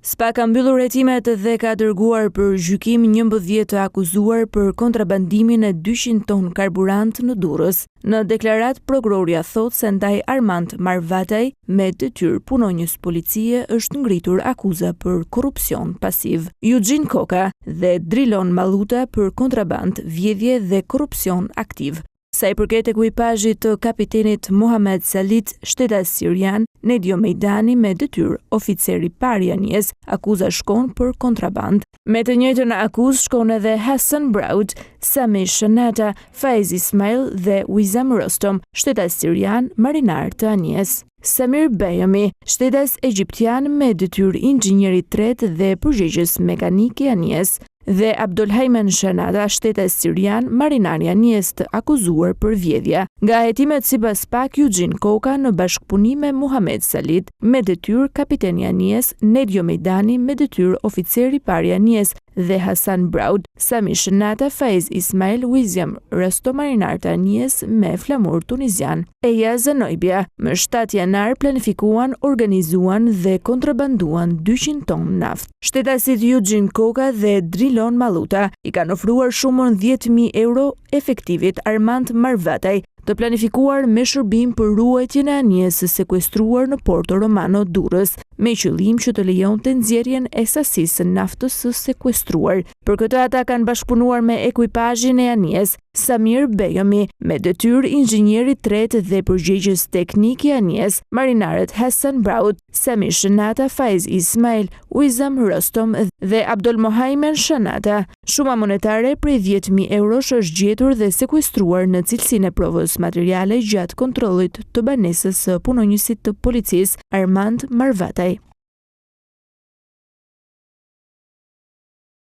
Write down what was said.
SPA ka mbyllur hetimet dhe ka dërguar për gjykim 11 të akuzuar për kontrabandimin e 200 ton karburant në Durrës. Në deklarat, prokuroria thotë se ndaj Armand Marvataj, me detyrë punonjës policie, është ngritur akuza për korrupsion pasiv. Eugene Koka dhe Drilon Malluta për kontraband, vjedhje dhe korrupsion aktiv. Sa i përket ekuipazhit të kapitenit Mohamed Salit, shtetas sirian, Nedio Mejdani me detyrë oficeri parë i anijes, akuza shkon për kontraband. Me të njëjtën akuzë shkon edhe Hassan Braud, Sami Shanata, Faiz Ismail dhe Wizam Rostom, shtetas sirian, marinar të anijes. Samir Bejami, shtetas egjiptian me detyrë inxhinieri tretë dhe përgjegjës mekanik i anijes, dhe Abdulhajman Shanata, shtetas sirian, marinar i anijes të akuzuar për vjedhje. Nga hetimet sipas SPA, Eugene Koka në bashkëpunim me Mohamed Salit, me detyrë kapiteni i anijes, Nedio Mejdani me detyrë oficeri parë i anijes dhe Hassan Braud, Sami Shanata, Faiz Ismail, Wizam Rostom, marinar të anijes me flamur tunizian. Eja Zenoibia, më 7 janar planifikuan, organizuan dhe kontrabanduan 200 ton naftë. Shtetasit Eugene Koka dhe Drilon Malluta i kanë ofruar shumën 10.000 euro efektivit Armand Marvataj, të planifikuar me shërbim për ruajtjen e anijes së sekuestruar në Porto Romano Durrës, me qëllim që të lejonte nxjerrjen e sasisë së naftës së sekuestruar. Për këtë ata kanë bashkëpunuar me ekuipazhin e anijes, Samir Bejami, me detyrë inxhinieri tretë dhe përgjegjës teknik i anijes, marinarët Hassan Braud, Sami Shanata, Faiz Ismail, Wizam Rostom dhe Abdulmohajmen Shanata. Shuma monetare prej 10.000 eurosh është gjetur dhe sekuestruar në cilësinë e provës materiale gjatë kontrollit të banesës së punonjësit të policisë Armand Marvataj.